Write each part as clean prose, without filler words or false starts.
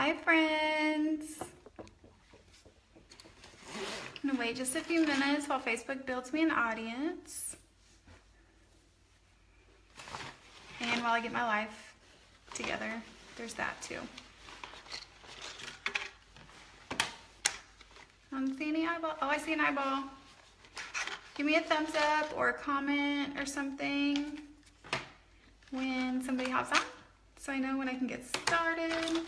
Hi friends. I'm gonna wait just a few minutes while Facebook builds me an audience. And while I get my life together, there's that too. I don't see any eyeball. Oh, I see an eyeball. Give me a thumbs up or a comment or something when somebody hops on so I know when I can get started.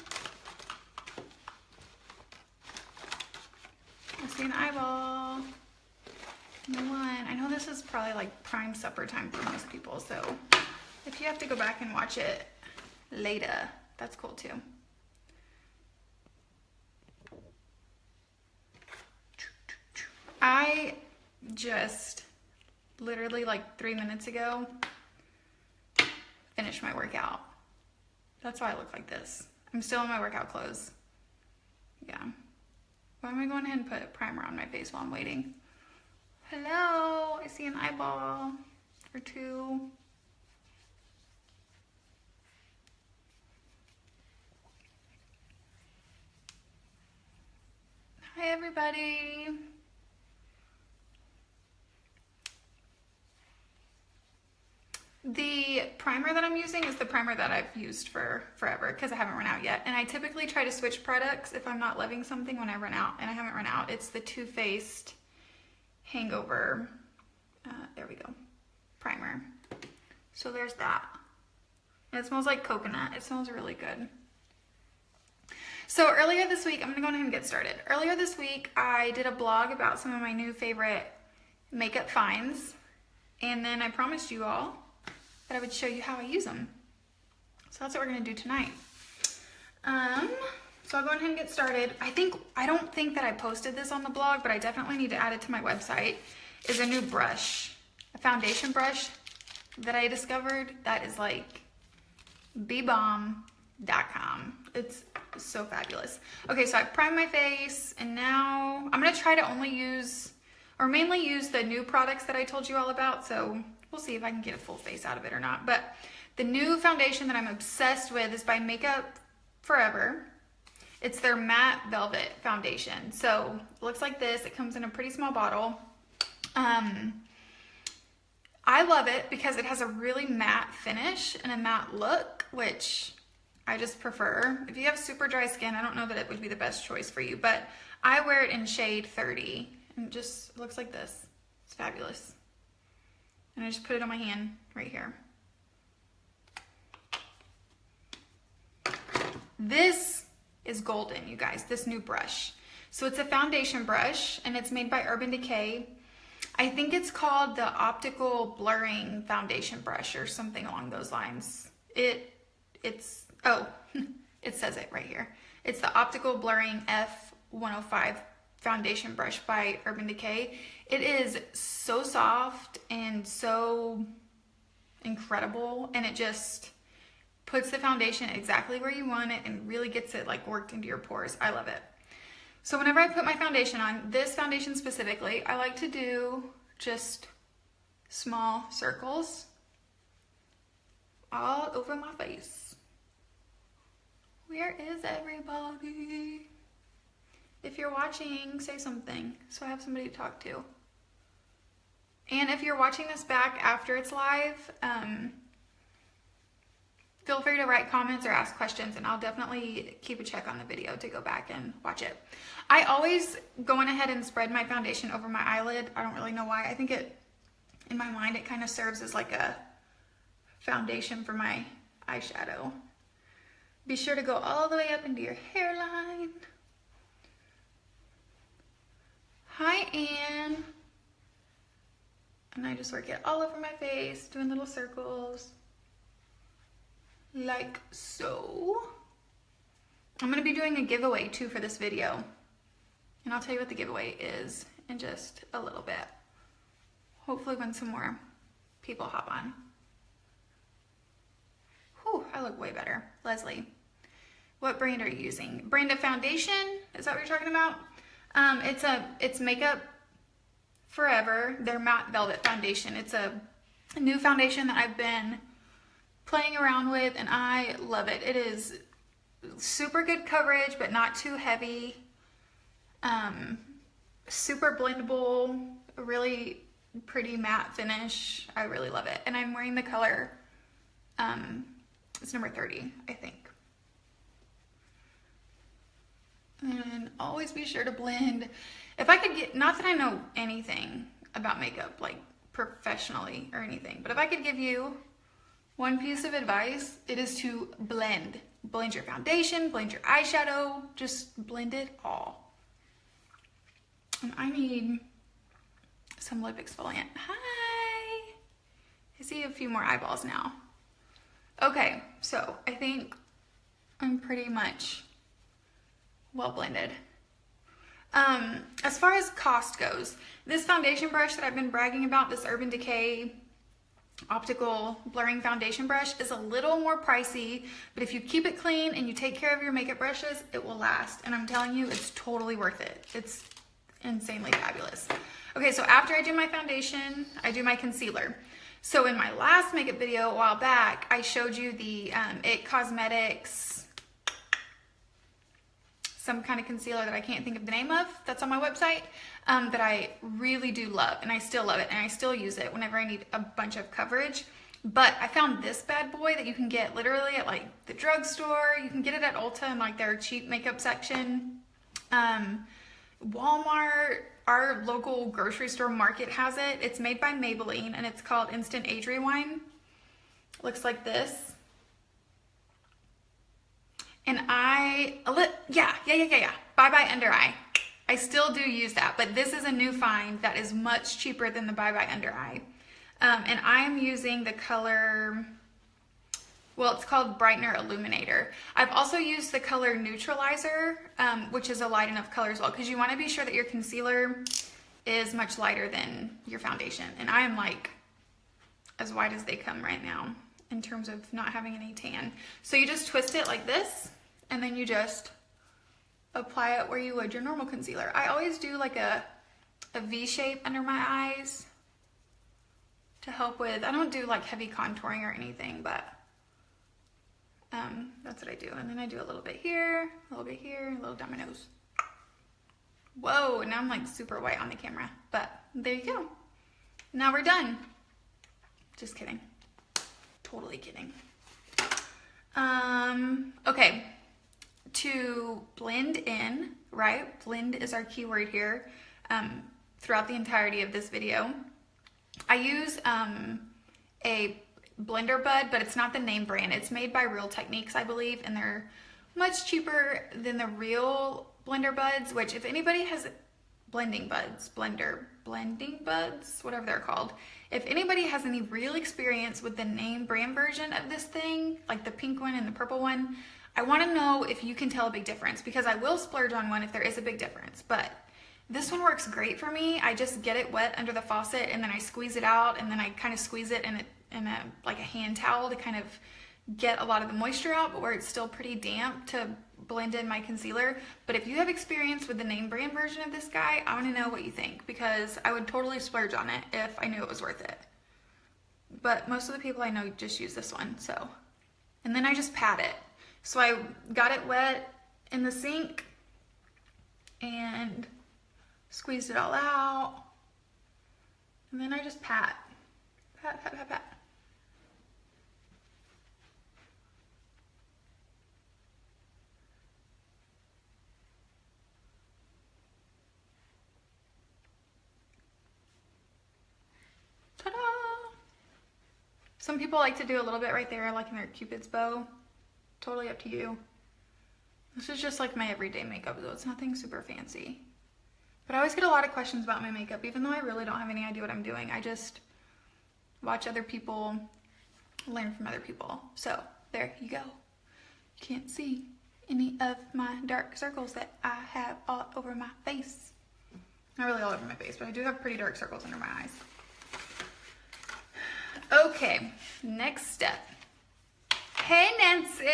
I see an eyeball. No one. I know this is probably like prime supper time for most people, so if you have to go back and watch it later, that's cool too. I just literally like 3 minutes ago finished my workout. That's why I look like this. I'm still in my workout clothes. Yeah. Why am I going ahead and put a primer on my face while I'm waiting? Hello, I see an eyeball or two. Hi everybody. The primer that I'm using is the primer that I've used for forever because I haven't run out yet. And I typically try to switch products if I'm not loving something when I run out, and I haven't run out. It's the Too Faced Hangover, there we go, primer. So there's that. And it smells like coconut. It smells really good. So earlier this week, I'm gonna go ahead and get started. Earlier this week, I did a blog about some of my new favorite makeup finds. And then I promised you all that I would show you how I use them. So that's what we're gonna do tonight. So I'll go ahead and get started. I don't think that I posted this on the blog, but I definitely need to add it to my website, is a new brush, a foundation brush that I discovered that is like bbomb.com. It's so fabulous. Okay, so I primed my face and now I'm gonna try to only use, or mainly use the new products that I told you all about. So we'll see if I can get a full face out of it or not. But the new foundation that I'm obsessed with is by Makeup Forever. It's their matte velvet foundation. So it looks like this. It comes in a pretty small bottle. I love it because it has a really matte finish and a matte look, which I just prefer. If you have super dry skin, I don't know that it would be the best choice for you, but I wear it in shade 30 and it just looks like this. It's fabulous. And I just put it on my hand right here. This is golden, you guys, this new brush. So it's a foundation brush and it's made by Urban Decay. I think it's called the Optical Blurring Foundation Brush or something along those lines. Oh, it says it right here. It's the Optical Blurring F105 Foundation Brush by Urban Decay. It is so soft and so incredible, and it just puts the foundation exactly where you want it and really gets it like worked into your pores. I love it. So whenever I put my foundation on, this foundation specifically, I like to do just small circles all over my face. Where is everybody? If you're watching, say something so I have somebody to talk to. And if you're watching this back after it's live, feel free to write comments or ask questions and I'll definitely keep a check on the video to go back and watch it. I always go ahead and spread my foundation over my eyelid. I don't really know why. I think it, in my mind, it kind of serves as like a foundation for my eyeshadow. Be sure to go all the way up into your hairline. Hi, Anne. And I just work it all over my face, doing little circles. Like so. I'm gonna be doing a giveaway too for this video. And I'll tell you what the giveaway is in just a little bit. Hopefully when some more people hop on. Whew, I look way better. Leslie, what brand are you using? Brand of foundation? Is that what you're talking about? It's Makeup Forever, their matte velvet foundation. It's a new foundation that I've been playing around with and I love it. It is super good coverage, but not too heavy. Super blendable, really pretty matte finish. I really love it. And I'm wearing the color, it's number 30, I think. And always be sure to blend. If I could get, not that I know anything about makeup, like professionally or anything, but if I could give you one piece of advice, it is to blend. Blend your foundation, blend your eyeshadow, just blend it all. And I need some lip exfoliant. Hi! I see a few more eyeballs now. Okay, so I think I'm pretty much well blended. As far as cost goes, this foundation brush that I've been bragging about, this Urban Decay optical blurring foundation brush, is a little more pricey, but if you keep it clean and you take care of your makeup brushes, it will last. And I'm telling you, it's totally worth it. It's insanely fabulous. Okay, so after I do my foundation, I do my concealer. So in my last makeup video a while back, I showed you the IT Cosmetics, some kind of concealer that I can't think of the name of, that's on my website, that I really do love, and I still love it, and I still use it whenever I need a bunch of coverage. But I found this bad boy that you can get literally at like the drugstore. You can get it at Ulta in like their cheap makeup section. Walmart, our local grocery store Market has it. It's made by Maybelline and it's called Instant Age Rewind. Looks like this. And yeah. Bye Bye Under Eye. I still do use that, but this is a new find that is much cheaper than the Bye Bye Under Eye. And I'm using the color, well, it's called Brightener Illuminator. I've also used the color Neutralizer, which is a light enough color as well, because you want to be sure that your concealer is much lighter than your foundation. And I am like as white as they come right now in terms of not having any tan. So you just twist it like this, and then you just apply it where you would your normal concealer. I always do like a V shape under my eyes to help with, I don't do like heavy contouring or anything, but that's what I do. And then I do a little bit here, a little bit here, a little down my nose. Whoa, now I'm like super white on the camera, but there you go. Now we're done. Just kidding. Totally kidding. Okay, to blend in, right? Blend is our keyword here throughout the entirety of this video. I use a blender bud, but it's not the name brand. It's made by Real Techniques, I believe, and they're much cheaper than the real blender buds, which if anybody has blending buds, whatever they're called, if anybody has any real experience with the name brand version of this thing, like the pink one and the purple one, I want to know if you can tell a big difference, because I will splurge on one if there is a big difference. But this one works great for me. I just get it wet under the faucet and then I squeeze it out, and then I kind of squeeze it in like a hand towel to kind of get a lot of the moisture out, but where it's still pretty damp to blend in my concealer. But if you have experience with the name brand version of this guy, I want to know what you think, because I would totally splurge on it if I knew it was worth it. But most of the people I know just use this one, so. And then I just pat it. So I got it wet in the sink and squeezed it all out. And then I just pat. Pat, pat, pat, pat. Ta-da! Some people like to do a little bit right there, like in their Cupid's bow. Totally up to you. This is just like my everyday makeup, though. It's nothing super fancy. But I always get a lot of questions about my makeup, even though I really don't have any idea what I'm doing. I just watch other people, learn from other people. So there you go. You can't see any of my dark circles that I have all over my face. Not really all over my face, but I do have pretty dark circles under my eyes. Okay, next step. Hey, Nancy.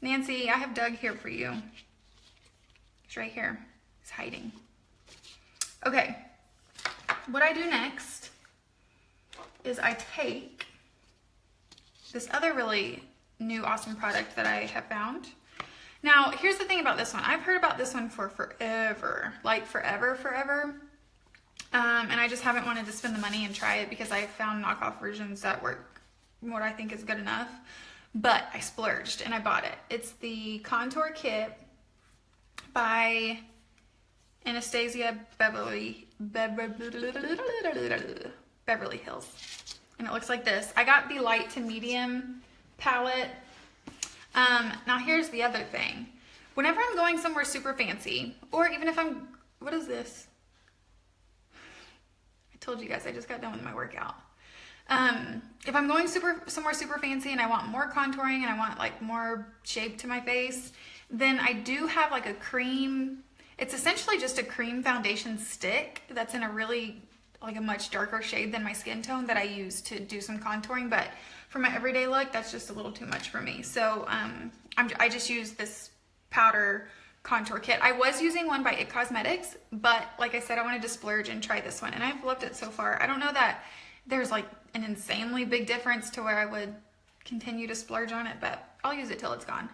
Nancy, I have Doug here for you. He's right here. He's hiding. Okay, what I do next is I take this other really new awesome product that I have found. Now, here's the thing about this one. I've heard about this one for forever, like forever. And I just haven't wanted to spend the money and try it because I found knockoff versions that work what I think is good enough. But I splurged and I bought it. It's the Contour Kit by Anastasia Beverly Hills. And it looks like this. I got the light to medium palette. Now here's the other thing. Whenever I'm going somewhere super fancy, or even if I'm, what is this? I told you guys I just got done with my workout. If I'm going somewhere super fancy and I want more contouring and I want like more shape to my face, then I do have like a cream. It's essentially just a cream foundation stick that's in a really, like a much darker shade than my skin tone that I use to do some contouring. But for my everyday look, that's just a little too much for me. So I just use this powder contour kit. I was using one by IT Cosmetics, but like I said, I wanted to splurge and try this one, and I've loved it so far. I don't know that there's like an insanely big difference to where I would continue to splurge on it, but I'll use it till it's gone.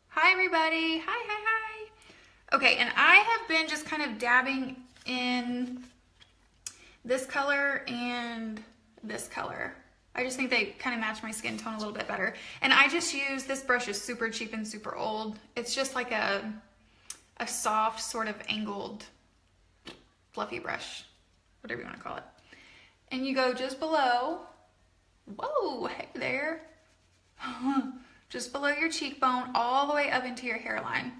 Hi everybody, hi. Okay, and I have been just kind of dabbing in this color and this color. I just think they kind of match my skin tone a little bit better. And I just use, this brush is super cheap and super old. It's just like a soft sort of angled fluffy brush, whatever you want to call it. And you go just below, whoa, hey there, just below your cheekbone, all the way up into your hairline.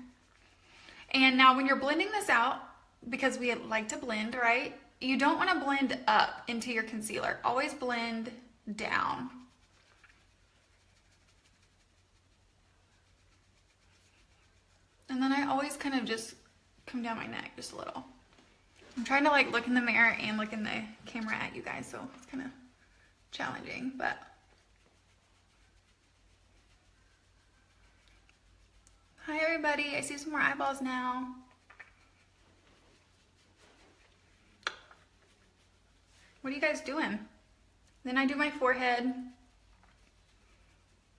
And now when you're blending this out, because we like to blend, right? You don't want to blend up into your concealer. Always blend down. And then I always kind of just come down my neck just a little. I'm trying to like look in the mirror and look in the camera at you guys, so it's kind of challenging, but. Hi everybody, I see some more eyeballs now. What are you guys doing? Then I do my forehead,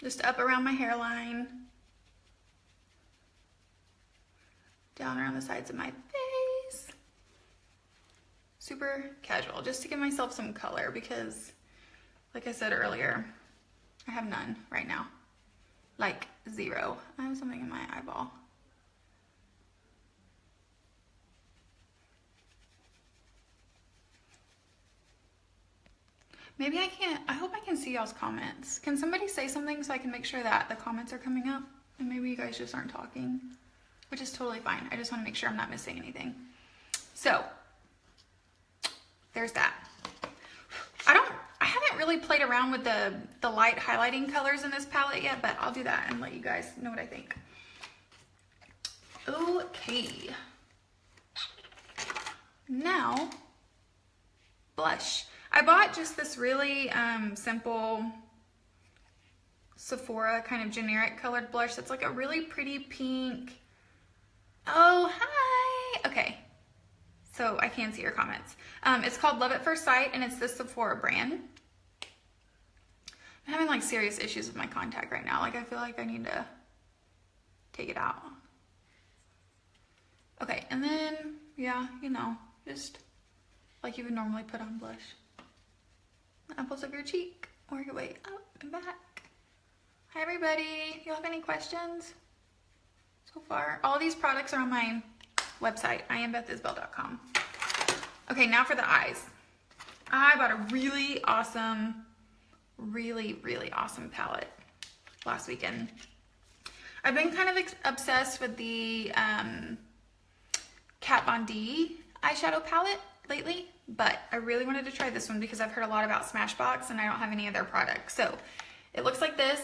just up around my hairline, down around the sides of my face. Super casual, just to give myself some color because, like I said earlier, I have none right now. Like zero. I have something in my eyeball. Maybe I can't, I hope I can see y'all's comments. Can somebody say something so I can make sure that the comments are coming up? And maybe you guys just aren't talking, which is totally fine. I just want to make sure I'm not missing anything. So, there's that. I haven't really played around with the light highlighting colors in this palette yet, but I'll do that and let you guys know what I think. Okay. Now, blush. I bought just this really simple Sephora kind of generic colored blush that's like a really pretty pink. Oh, hi. Okay. So I can see your comments. It's called Love at First Sight, and it's the Sephora brand. I'm having like serious issues with my contact right now. Like I feel like I need to take it out. Okay, and then, yeah, you know, just like you would normally put on blush. The apples of your cheek, work your way up and back. Hi everybody, you have any questions so far? All these products are on my website, IamBethIsabel.com. Okay, now for the eyes. I bought a really awesome palette last weekend. I've been kind of obsessed with the Kat Von D eyeshadow palette lately, but I really wanted to try this one because I've heard a lot about Smashbox and I don't have any of their products. So it looks like this.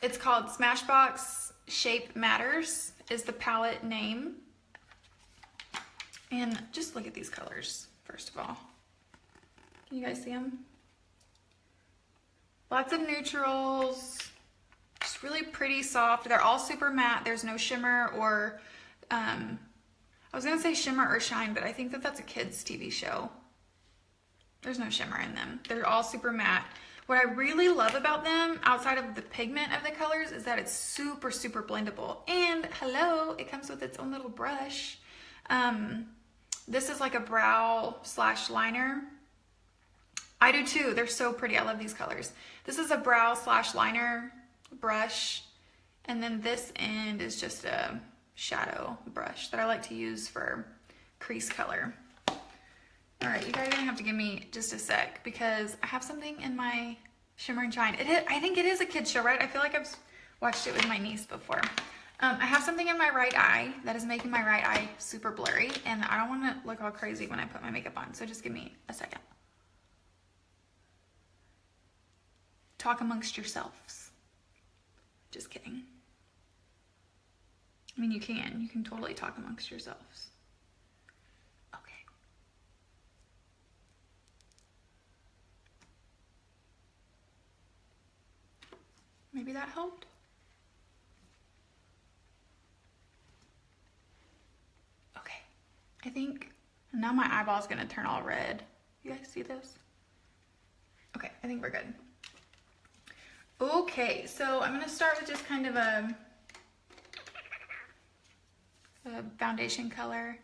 It's called Smashbox Shape Matters is the palette name. And just look at these colors, first of all. Can you guys see them? Lots of neutrals, just really pretty soft. They're all super matte. There's no shimmer or, I was gonna say shimmer or shine, but I think that that's a kid's TV show. There's no shimmer in them. They're all super matte. What I really love about them, outside of the pigment of the colors, is that it's super, super blendable. And hello, it comes with its own little brush. This is like a brow slash liner. I do too. They're so pretty. I love these colors. This is a brow slash liner brush. And then this end is just a shadow brush that I like to use for crease color. All right, you guys are gonna have to give me just a sec because I have something in my Shimmer and Shine. I think it is a kid's show, right? I feel like I've watched it with my niece before. I have something in my right eye that is making my right eye super blurry, and I don't want to look all crazy when I put my makeup on, so just give me a second. Talk amongst yourselves. Just kidding. I mean, you can totally talk amongst yourselves. Maybe that helped. Okay, I think now my eyeball's gonna turn all red. You guys see this? Okay, I think we're good. Okay, so I'm gonna start with just kind of a foundation color.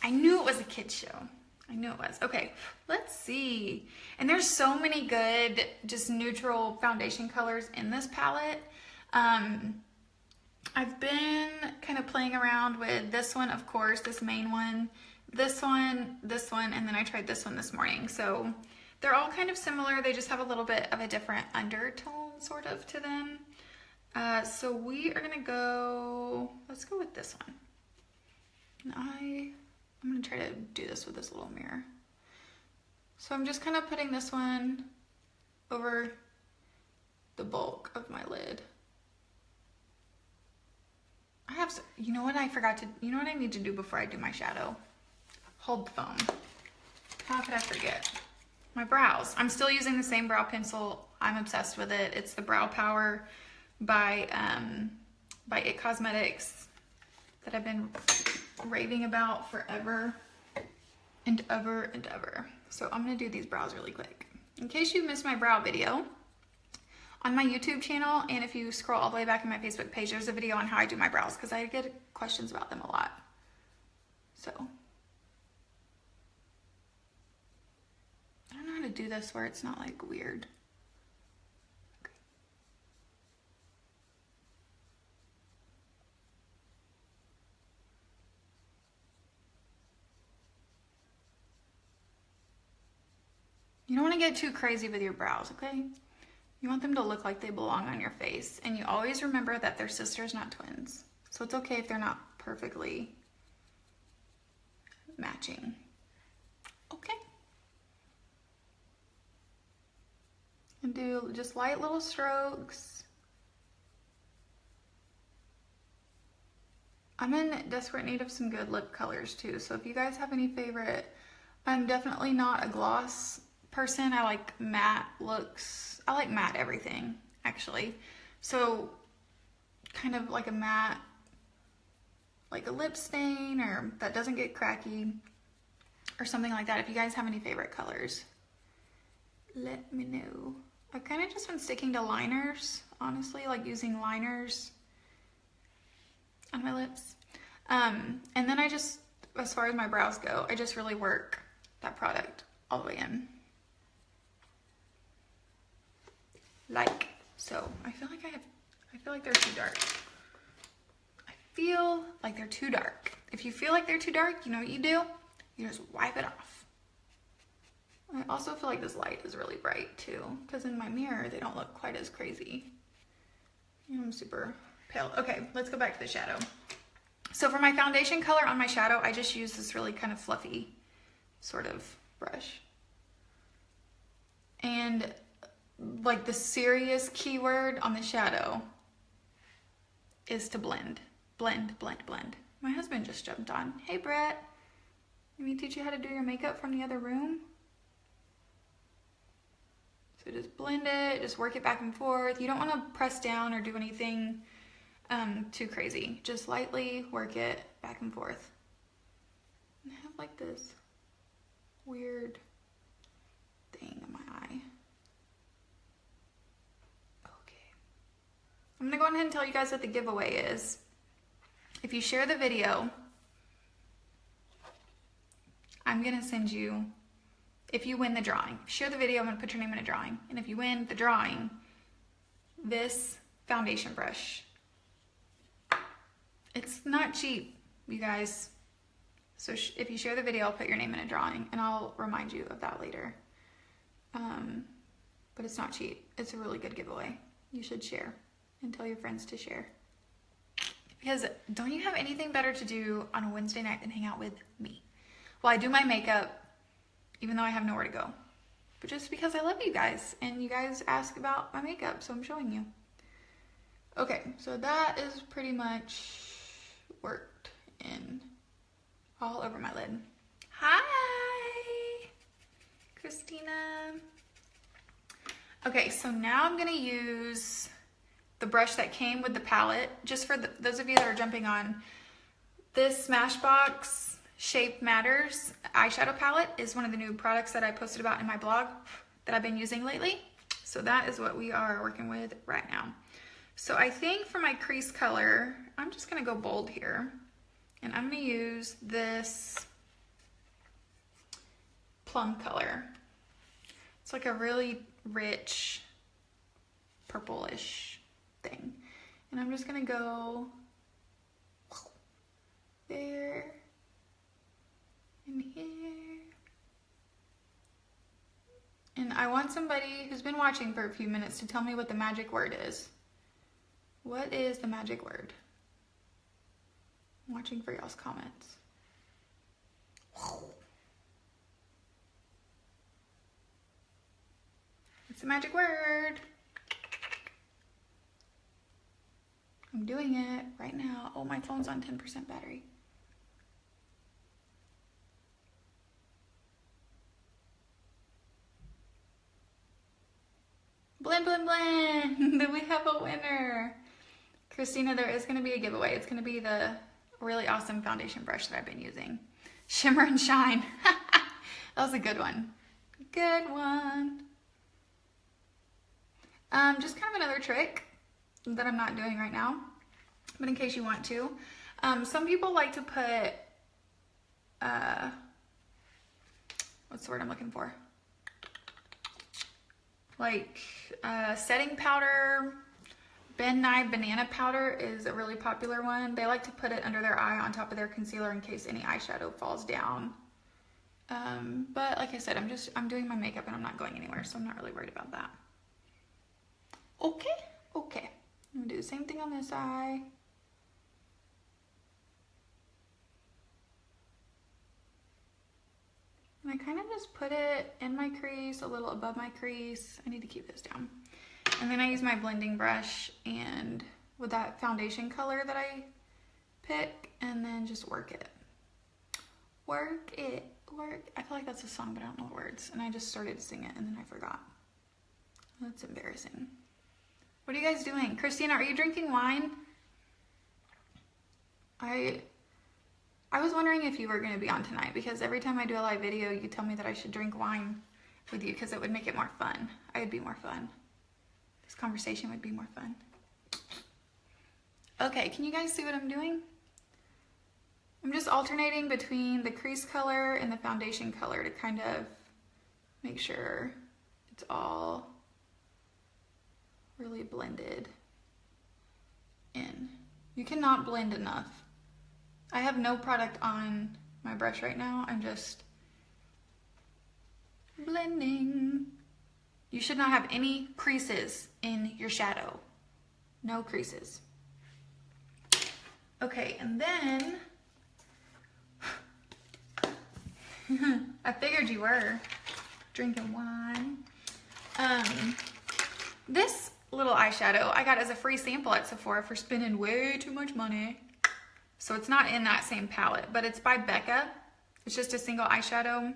I knew it was a kid's show. I knew it was. Okay, let's see. And there's so many good, just neutral foundation colors in this palette. I've been kind of playing around with this one, of course, this main one, this one, and then I tried this one this morning. So they're all kind of similar. They just have a little bit of a different undertone sort of to them. So we are gonna go, let's go with this one. And I'm gonna try to do this with this little mirror. So I'm just kind of putting this one over the bulk of my lid. You know what you know what I need to do before I do my shadow? Hold the phone. How could I forget? My brows. I'm still using the same brow pencil. I'm obsessed with it. It's the Brow Power by IT Cosmetics that I've been raving about forever and ever and ever. So I'm gonna do these brows really quick. In case you missed my brow video, on my YouTube channel, and if you scroll all the way back in my Facebook page, there's a video on how I do my brows because I get questions about them a lot. So I don't know how to do this where it's not like weird. Okay. You don't want to get too crazy with your brows, okay? You want them to look like they belong on your face. And you always remember that they're sisters, not twins. So it's okay if they're not perfectly matching. Okay. And do just light little strokes. I'm in desperate need of some good lip colors too. So if you guys have any favorite, I'm definitely not a gloss person. I like matte looks. I like matte everything, actually. So kind of like a matte, like a lip stain, or that doesn't get cracky, or something like that. If you guys have any favorite colors, let me know. I've kind of just been sticking to liners, honestly, like using liners on my lips. And then I just, as far as my brows go, I just really work that product all the way in. Like so. I feel like they're too dark. I feel like they're too dark. If you feel like they're too dark, you know what you do? You just wipe it off. I also feel like this light is really bright too, because in my mirror they don't look quite as crazy. I'm super pale. Okay, let's go back to the shadow. So for my foundation color on my shadow, I just use this really kind of fluffy sort of brush. And like the serious keyword on the shadow is to blend. Blend, blend, blend. My husband just jumped on. Hey Brett, let me teach you how to do your makeup from the other room. So just blend it, just work it back and forth. You don't want to press down or do anything too crazy. Just lightly work it back and forth. And I have like this weird thing in my eye. I'm gonna go ahead and tell you guys what the giveaway is. If you share the video, I'm gonna send you, if you win the drawing, share the video, I'm gonna put your name in a drawing. And if you win the drawing, this foundation brush. It's not cheap, you guys. So if you share the video, I'll put your name in a drawing, and I'll remind you of that later. But it's not cheap. It's a really good giveaway. You should share and tell your friends to share. Because don't you have anything better to do on a Wednesday night than hang out with me? Well, I do my makeup, even though I have nowhere to go. But just because I love you guys, and you guys ask about my makeup, so I'm showing you. Okay, so that is pretty much worked in all over my lid. Hi, Christina. Okay, so now I'm gonna use the brush that came with the palette. Just for those of you that are jumping on, this Smashbox Shape Matters eyeshadow palette is one of the new products that I posted about in my blog that I've been using lately. So that is what we are working with right now. So I think for my crease color, I'm just gonna go bold here. And I'm gonna use this plum color. It's like a really rich purplish thing. And I'm just gonna go there and here. And I want somebody who's been watching for a few minutes to tell me what the magic word is. What is the magic word? I'm watching for y'all's comments. It's the magic word. I'm doing it right now. Oh, my phone's on 10% battery. Blend, blend, blend. We have a winner. Christina, there is going to be a giveaway. It's going to be the really awesome foundation brush that I've been using. Shimmer and Shine. That was a good one. Good one. Just kind of another trick that I'm not doing right now, but in case you want to. Some people like to put, what's the word I'm looking for? Like setting powder. Ben Nye banana powder is a really popular one. They like to put it under their eye on top of their concealer in case any eyeshadow falls down. But like I said, I'm doing my makeup and I'm not going anywhere, so I'm not really worried about that. Okay, okay. I'm gonna do the same thing on this eye. And I kind of just put it in my crease, a little above my crease. I need to keep this down. And then I use my blending brush and with that foundation color that I pick, and then just work it. Work it, work. I feel like that's a song, but I don't know the words. And I just started to sing it and then I forgot. That's embarrassing. What are you guys doing? Christina, are you drinking wine? I was wondering if you were going to be on tonight, because every time I do a live video, you tell me that I should drink wine with you because it would make it more fun. I would be more fun. This conversation would be more fun. Okay, can you guys see what I'm doing? I'm just alternating between the crease color and the foundation color to kind of make sure it's all really blended in. You cannot blend enough. I have no product on my brush right now. I'm just blending. You should not have any creases in your shadow. No creases. Okay, and then I figured you were drinking wine. This little eyeshadow I got as a free sample at Sephora for spending way too much money. So it's not in that same palette, but it's by Becca. It's just a single eyeshadow.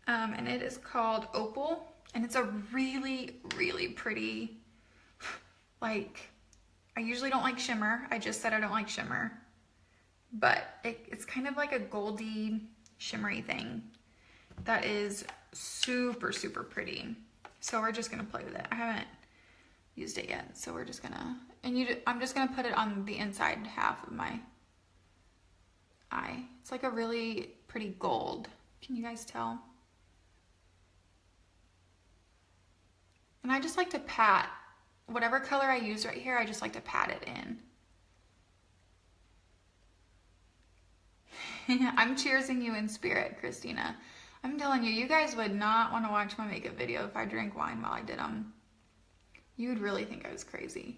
And it is called Opal. And it's a really, really pretty, like, I usually don't like shimmer. I just said I don't like shimmer. But it's kind of like a goldy, shimmery thing that is super, super pretty. So we're just gonna play with it. I haven't used it yet. So we're just gonna, I'm just gonna put it on the inside half of my eye. It's like a really pretty gold. Can you guys tell? And I just like to pat whatever color I use right here. I just like to pat it in. I'm cheersing you in spirit, Christina. I'm telling you, you guys would not want to watch my makeup video if I drank wine while I did them. You would really think I was crazy.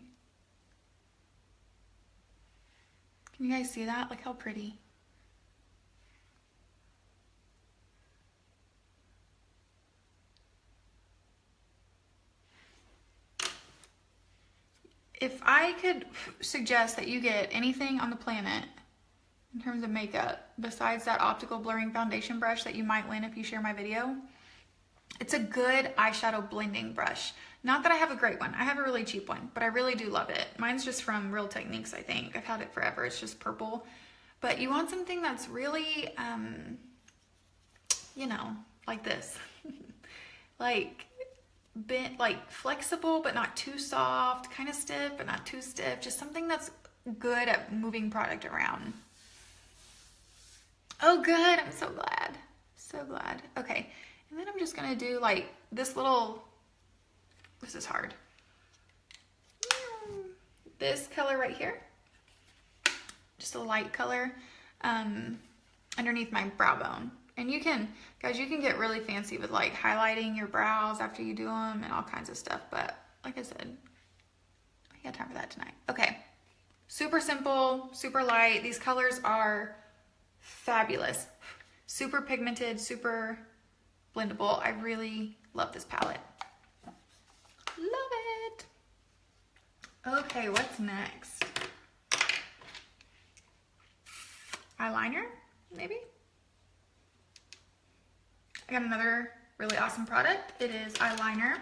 Can you guys see that? Look how pretty. If I could suggest that you get anything on the planet in terms of makeup besides that optical blurring foundation brush that you might win if you share my video, it's a good eyeshadow blending brush. Not that I have a great one. I have a really cheap one, but I really do love it. Mine's just from Real Techniques, I think. I've had it forever. It's just purple. But you want something that's really, you know, like this. like flexible, but not too soft. Kind of stiff, but not too stiff. Just something that's good at moving product around. Oh, good. I'm so glad. So glad. Okay. And then I'm just going to do like this little, this is hard. This color right here. Just a light color underneath my brow bone. And you can, guys, you can get really fancy with like highlighting your brows after you do them and all kinds of stuff. But like I said, I got time for that tonight. Okay. Super simple, super light. These colors are fabulous. Super pigmented, super blendable. I really love this palette. Love it. Okay, what's next? Eyeliner, maybe? I got another really awesome product. It is eyeliner.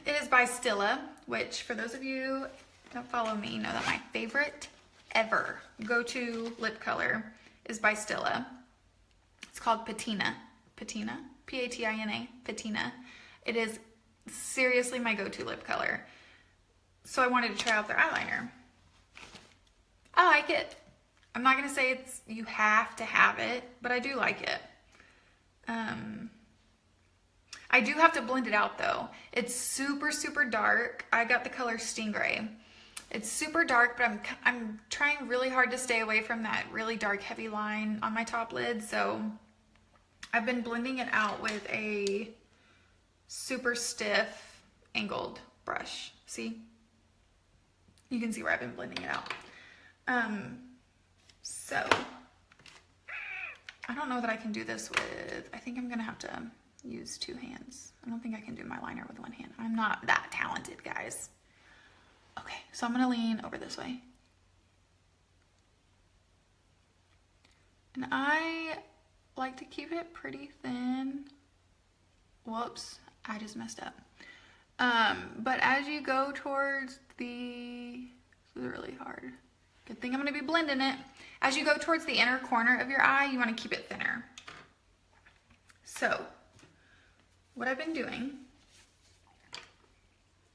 It is by Stila, which for those of you who don't follow me know that my favorite ever go-to lip color is by Stila. It's called Patina. Patina? P-A-T-I-N-A. Patina. It is seriously my go-to lip color. So I wanted to try out their eyeliner. I like it. I'm not going to say it's you have to have it, but I do like it. I do have to blend it out though. It's super, super dark. I got the color Stingray. It's super dark, but I'm trying really hard to stay away from that really dark, heavy line on my top lid. So I've been blending it out with a super stiff angled brush. See? You can see where I've been blending it out. So I don't know that I can do this with, I think I'm gonna have to use two hands. I don't think I can do my liner with one hand. I'm not that talented, guys. Okay, so I'm gonna lean over this way. And I like to keep it pretty thin. Whoops, I just messed up. But as you go towards the, this is really hard. Good thing I'm gonna be blending it. As you go towards the inner corner of your eye, you wanna keep it thinner. So, what I've been doing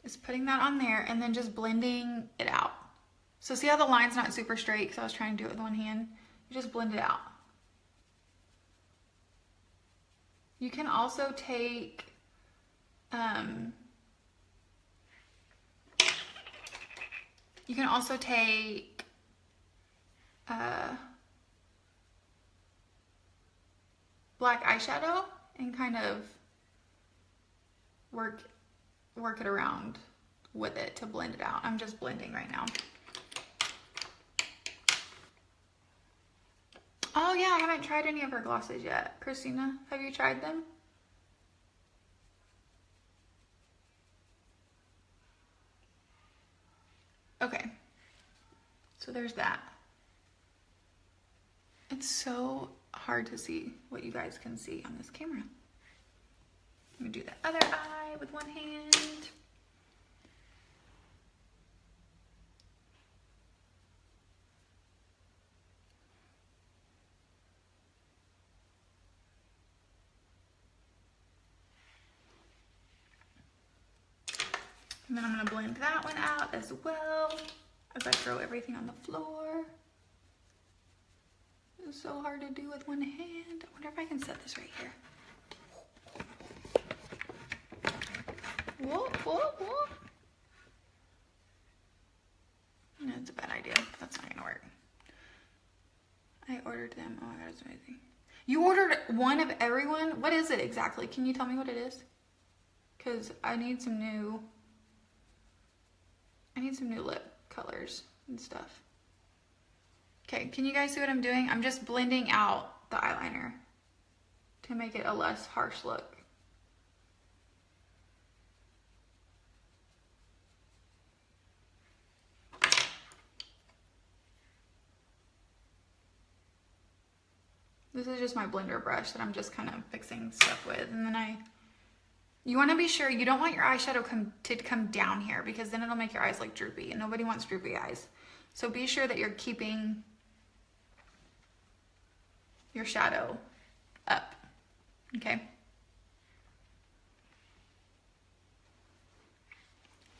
is putting that on there and then just blending it out. So see how the line's not super straight because I was trying to do it with one hand? You just blend it out. You can also take, black eyeshadow and kind of work it around with it to blend it out. I'm just blending right now. Oh yeah, I haven't tried any of her glosses yet. Christina, have you tried them? Okay, so there's that. It's so hard to see what you guys can see on this camera. Let me do the other eye with one hand. And then I'm gonna blend that one out as well as I throw everything on the floor. It's so hard to do with one hand. I wonder if I can set this right here. Whoa, whoa, whoa. No, it's a bad idea. That's not gonna work. I ordered them. Oh my god, it's amazing. You ordered one of everyone? What is it exactly? Can you tell me what it is? Because I need some new lip colors and stuff. Okay, can you guys see what I'm doing? I'm just blending out the eyeliner to make it a less harsh look. This is just my blender brush that I'm just kind of fixing stuff with. And then you want to be sure you don't want your eyeshadow to come down here, because then it'll make your eyes look droopy, and nobody wants droopy eyes. So be sure that you're keeping your shadow up, okay?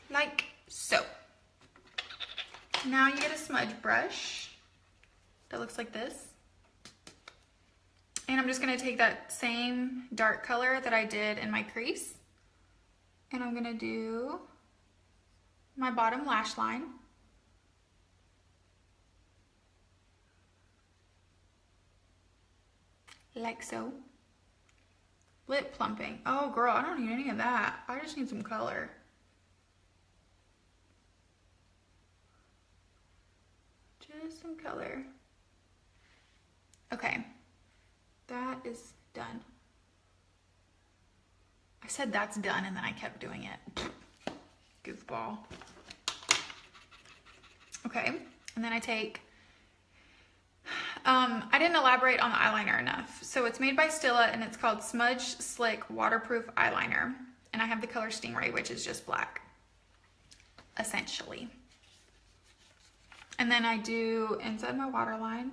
Like so. Now you get a smudge brush that looks like this. And I'm just gonna take that same dark color that I did in my crease, and I'm gonna do my bottom lash line. Like so. Lip plumping. Oh girl, I don't need any of that. I just need some color. Just some color. Okay, that is done. I said that's done and then I kept doing it. Goofball. Okay, and then I take, I didn't elaborate on the eyeliner enough. So it's made by Stila and it's called Smudge Slick Waterproof Eyeliner. And I have the color Stingray, which is just black, essentially. And then I do inside my waterline.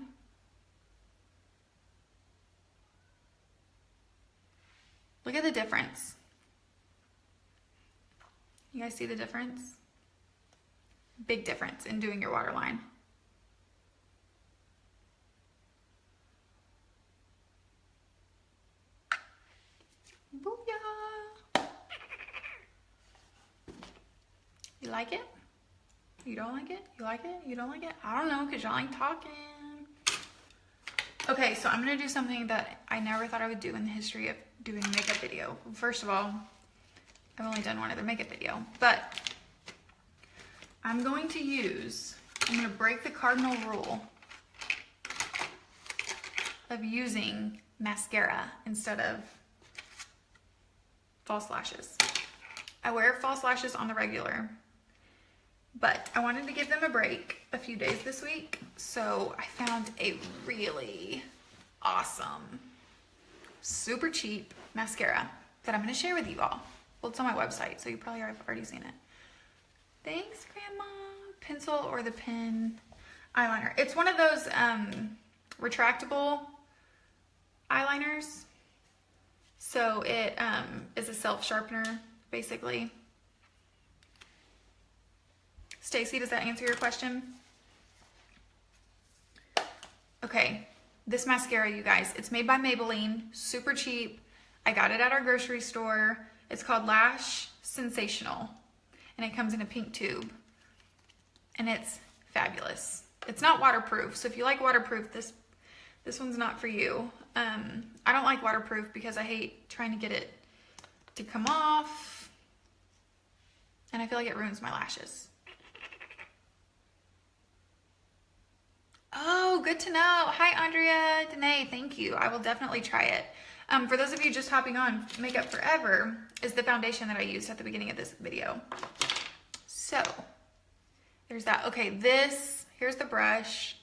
Look at the difference. You guys see the difference? Big difference in doing your waterline. Booyah! You like it? You don't like it? You like it? You don't like it? I don't know, because y'all ain't talking. Okay, so I'm gonna do something that I never thought I would do in the history of doing a makeup video. First of all, I've only done one other makeup video, but I'm going to break the cardinal rule of using mascara instead of false lashes. I wear false lashes on the regular, but I wanted to give them a break a few days this week, so I found a really awesome, super cheap mascara that I'm gonna share with you all. Well, it's on my website, so you probably have already seen it. Thanks, Grandma. Pencil or the pen eyeliner. It's one of those retractable eyeliners. So it is a self-sharpener, basically. Stacy, does that answer your question? Okay, this mascara, you guys, it's made by Maybelline, super cheap. I got it at our grocery store. It's called Lash Sensational, and it comes in a pink tube, and it's fabulous. It's not waterproof, so if you like waterproof, this one's not for you. I don't like waterproof because I hate trying to get it to come off, and I feel like it ruins my lashes. Oh, good to know. Hi, Andrea. Danae, thank you. I will definitely try it. For those of you just hopping on, Makeup Forever is the foundation that I used at the beginning of this video. So, there's that. Okay, here's the brush.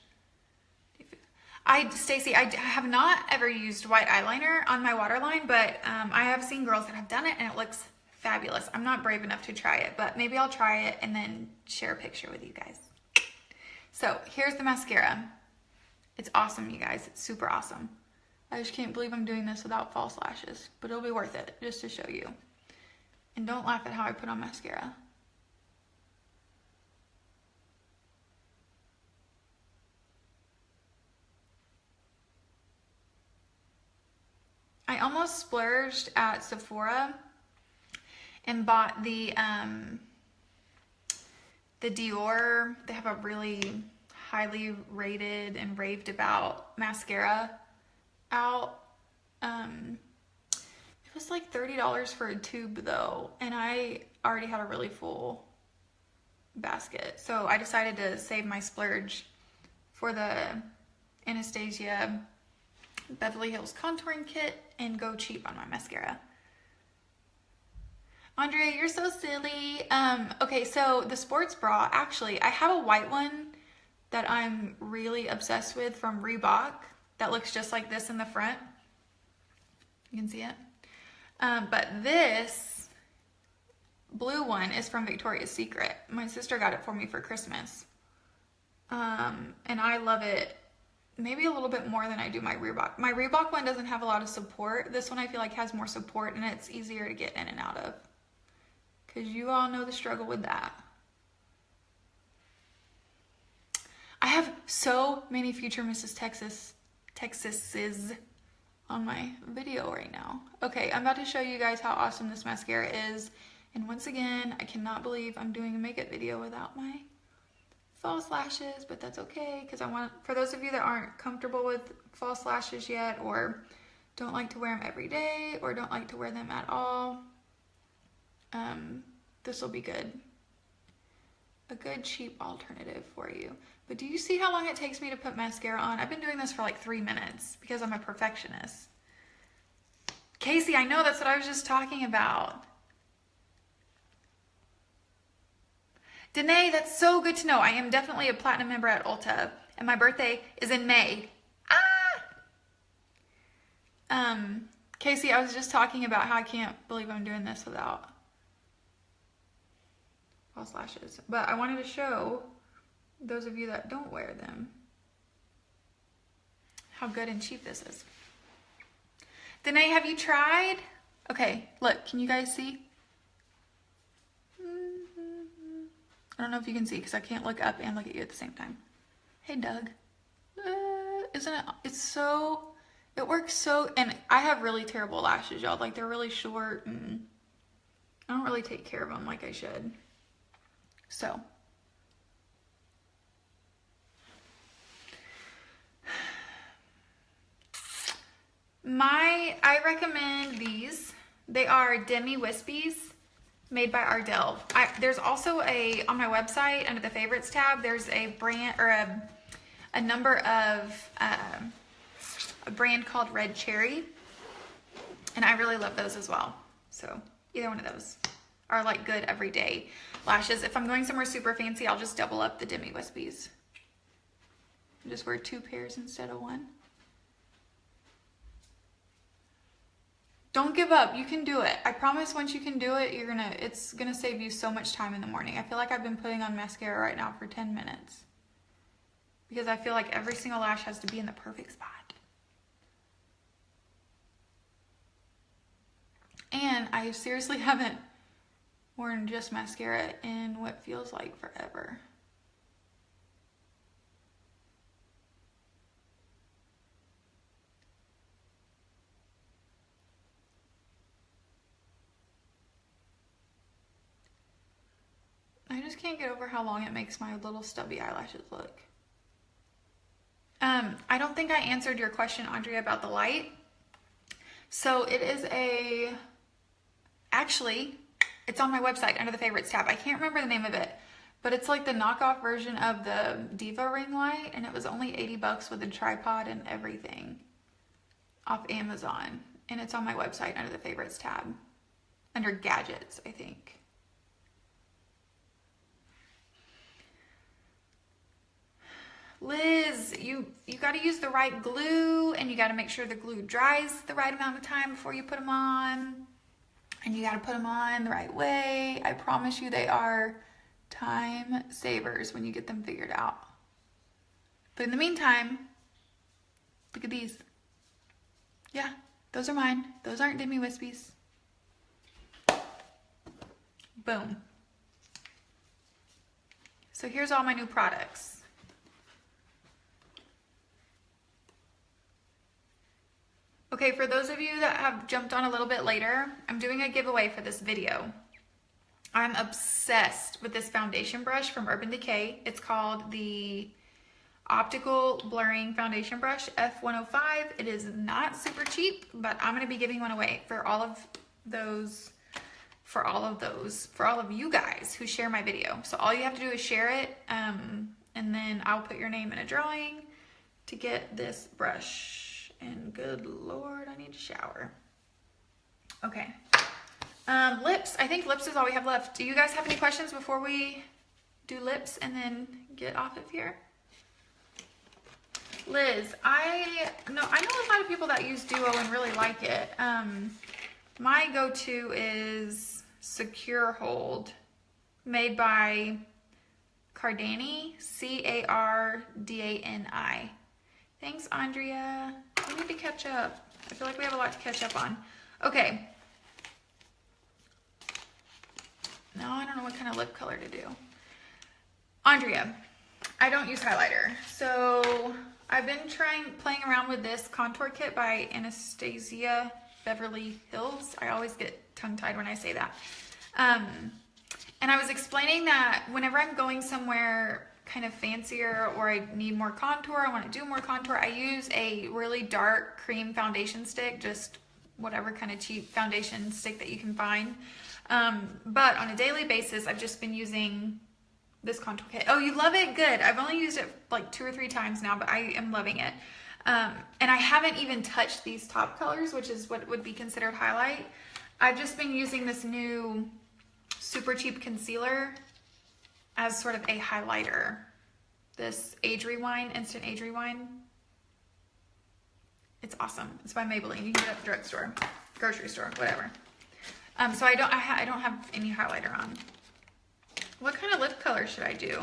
Stacey, I have not ever used white eyeliner on my waterline, but I have seen girls that have done it and it looks fabulous. I'm not brave enough to try it, but maybe I'll try it and then share a picture with you guys. So here's the mascara. It's awesome, you guys. It's super awesome. I just can't believe I'm doing this without false lashes, but it'll be worth it just to show you. And don't laugh at how I put on mascara. almost splurged at Sephora and bought the Dior. They have a really highly rated and raved about mascara out. It was like $30 for a tube though, and I already had a really full basket. So I decided to save my splurge for the Anastasia Beverly Hills contouring kit and go cheap on my mascara. Andrea, you're so silly. Okay, so the sports bra, actually, I have a white one that I'm really obsessed with from Reebok that looks just like this in the front. You can see it. But this blue one is from Victoria's Secret. My sister got it for me for Christmas. And I love it maybe a little bit more than I do my Reebok. My Reebok one doesn't have a lot of support. This one I feel like has more support and it's easier to get in and out of. Because you all know the struggle with that. I have so many future Mrs. Texases on my video right now. Okay, I'm about to show you guys how awesome this mascara is. And once again, I cannot believe I'm doing a makeup video without my false lashes, but that's okay, because I want, for those of you that aren't comfortable with false lashes yet, or don't like to wear them every day, or don't like to wear them at all, this will be good. A good cheap alternative for you. But do you see how long it takes me to put mascara on? I've been doing this for like 3 minutes because I'm a perfectionist. Casey, I know, that's what I was just talking about. Danae, that's so good to know. I am definitely a platinum member at Ulta, and my birthday is in May. Casey, I was just talking about how I can't believe I'm doing this without false lashes. But I wanted to show those of you that don't wear them how good and cheap this is. Danae, have you tried? Okay, look, can you guys see? I don't know if you can see because I can't look up and look at you at the same time. Hey, Doug. Isn't it? It's so, it works so, and I have really terrible lashes, y'all. Like, they're really short and I don't really take care of them like I should. So. I recommend these. They are Demi Wispies, made by Ardell. There's also on my website under the favorites tab, there's a brand, or a number of, a brand called Red Cherry. And I really love those as well. So either one of those are like good everyday lashes. If I'm going somewhere super fancy, I'll just double up the Demi Wispies. Just wear 2 pairs instead of 1. Don't give up. You can do it. I promise once you can do it, it's gonna save you so much time in the morning. I feel like I've been putting on mascara right now for 10 minutes. Because I feel like every single lash has to be in the perfect spot. And I seriously haven't worn just mascara in what feels like forever. I just can't get over how long it makes my little stubby eyelashes look. I don't think I answered your question, Andrea, about the light. So it is actually, it's on my website under the favorites tab. I can't remember the name of it, but it's like the knockoff version of the Diva ring light, and it was only 80 bucks with a tripod and everything off Amazon. And it's on my website under the favorites tab, under gadgets, I think. Liz, you got to use the right glue, and you got to make sure the glue dries the right amount of time before you put them on. And you got to put them on the right way. I promise you they are time savers when you get them figured out. But in the meantime, look at these. Yeah, those are mine. Those aren't Demi Wispies. Boom. So here's all my new products. Okay, for those of you that have jumped on a little bit later, I'm doing a giveaway for this video. I'm obsessed with this foundation brush from Urban Decay. It's called the Optical Blurring Foundation Brush F105. It is not super cheap, but I'm going to be giving one away for all of you guys who share my video. So all you have to do is share it, and then I'll put your name in a drawing to get this brush. And good Lord, I need to shower. Okay. Lips. I think lips is all we have left. Do you guys have any questions before we do lips and then get off of here? Liz, I know a lot of people that use Duo and really like it. My go-to is Secure Hold, made by Cardani, Cardani. Thanks, Andrea. We need to catch up. I feel like we have a lot to catch up on. Okay. Now I don't know what kind of lip color to do. Andrea, I don't use highlighter. So I've been playing around with this contour kit by Anastasia Beverly Hills. I always get tongue-tied when I say that. And I was explaining that whenever I'm going somewhere kind of fancier or I need more contour, I want to do more contour, I use a really dark cream foundation stick, just whatever kind of cheap foundation stick that you can find. But on a daily basis, I've just been using this contour kit. Oh, you love it? Good. I've only used it like 2 or 3 times now, but I am loving it. And I haven't even touched these top colors, which is what would be considered highlight. I've just been using this new super cheap concealer as sort of a highlighter. This Age Rewind, Instant Age Rewind. It's awesome. It's by Maybelline. You can get it at the drugstore, grocery store, whatever. So I don't have any highlighter on. What kind of lip color should I do?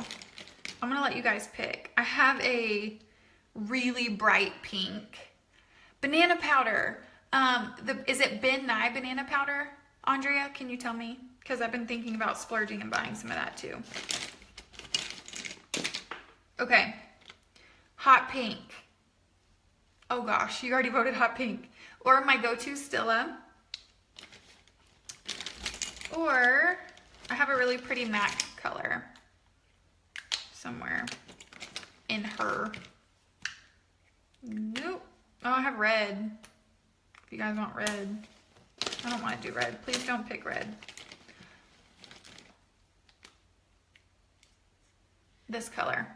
I'm gonna let you guys pick. I have a really bright pink. Banana powder. Is it Ben Nye banana powder? Andrea, can you tell me? Because I've been thinking about splurging and buying some of that too. Okay. Hot pink. Oh gosh, you already voted hot pink. Or my go-to, Stila. Or I have a really pretty MAC color somewhere in her. Nope. Oh, I have red. If you guys want red. I don't want to do red. Please don't pick red. This color.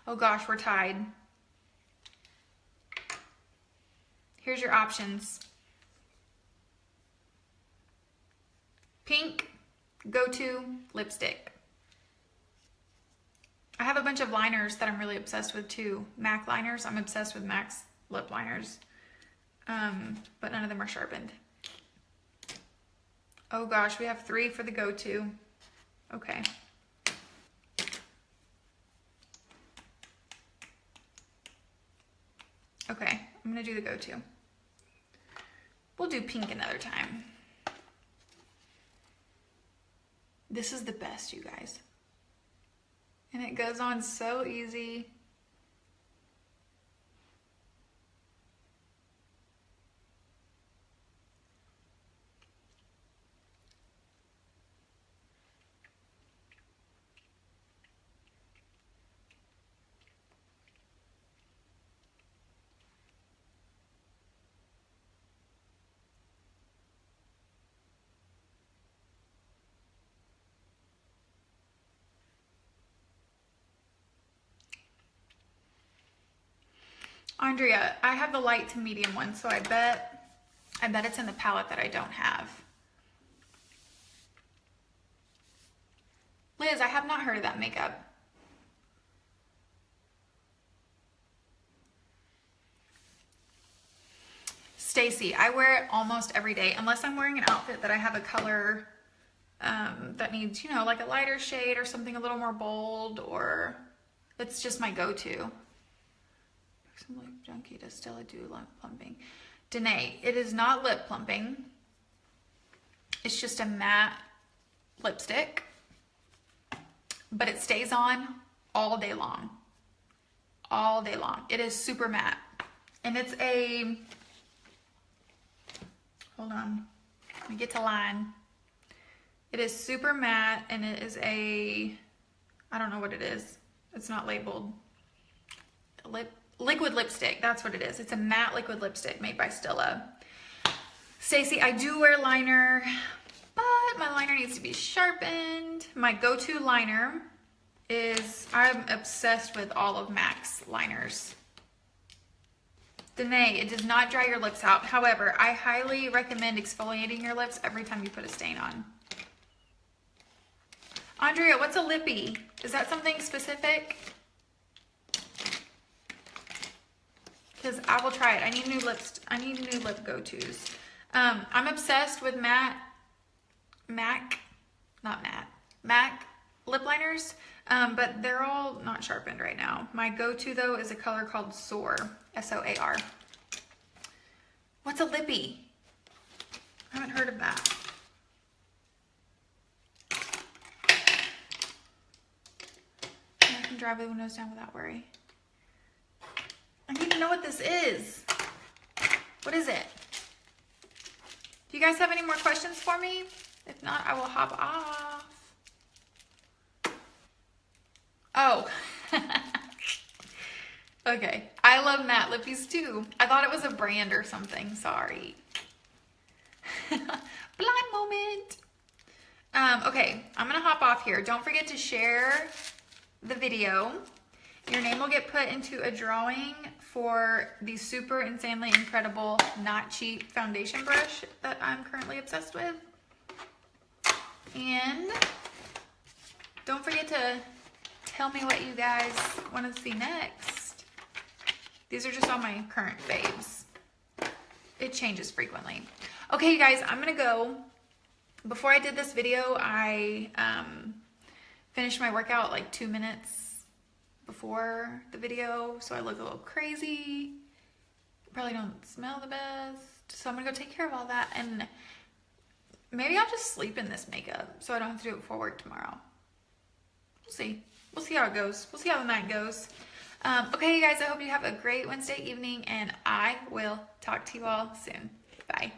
Oh gosh, we're tied. Here's your options. Pink, go-to, lipstick. I have a bunch of liners that I'm really obsessed with too. MAC liners. I'm obsessed with MAC's lip liners. But none of them are sharpened. Oh gosh, we have 3 for the go-to. Okay. Okay, I'm gonna do the go-to. We'll do pink another time. This is the best, you guys. And it goes on so easy. Andrea, I have the light to medium one, so I bet it's in the palette that I don't have. Liz, I have not heard of that makeup. Stacy, I wear it almost every day, unless I'm wearing an outfit that I have a color that needs, you know, like a lighter shade or something a little more bold, or it's just my go-to. Some lip junkie does Stila do lip plumping. Danae, it is not lip plumping. It's just a matte lipstick, but it stays on all day long. All day long. It is super matte. And it's a Hold on. Let me get to line. It is super matte, and it is a, I don't know what it is. It's not labeled. Liquid lipstick, that's what it is. It's a matte liquid lipstick made by Stila. Stacey, I do wear liner, but my liner needs to be sharpened. My go-to liner is, I'm obsessed with all of MAC's liners. Danae, it does not dry your lips out. However, I highly recommend exfoliating your lips every time you put a stain on. Andrea, what's a lippy? Is that something specific? Because I will try it. I need new lips. I need new lip go-tos. I'm obsessed with MAC lip liners, but they're all not sharpened right now. My go-to though is a color called Soar, S-O-A-R. What's a lippy? I haven't heard of that. I can drive the windows down without worry. I need to know what this is. What is it? Do you guys have any more questions for me? If not, I will hop off. Oh. Okay. I love matte lippies too. I thought it was a brand or something. Sorry. Blind moment. Okay. I'm going to hop off here. Don't forget to share the video. Your name will get put into a drawing for the super insanely incredible, not cheap foundation brush that I'm currently obsessed with. And don't forget to tell me what you guys want to see next. These are just all my current faves. It changes frequently. Okay, you guys, I'm gonna go. Before I did this video, I finished my workout like 2 minutes before the video, so I look a little crazy. Probably don't smell the best. So I'm gonna go take care of all that, and maybe I'll just sleep in this makeup so I don't have to do it before work tomorrow. We'll see. We'll see how it goes. We'll see how the night goes. Okay, you guys, I hope you have a great Wednesday evening, and I will talk to you all soon. Bye.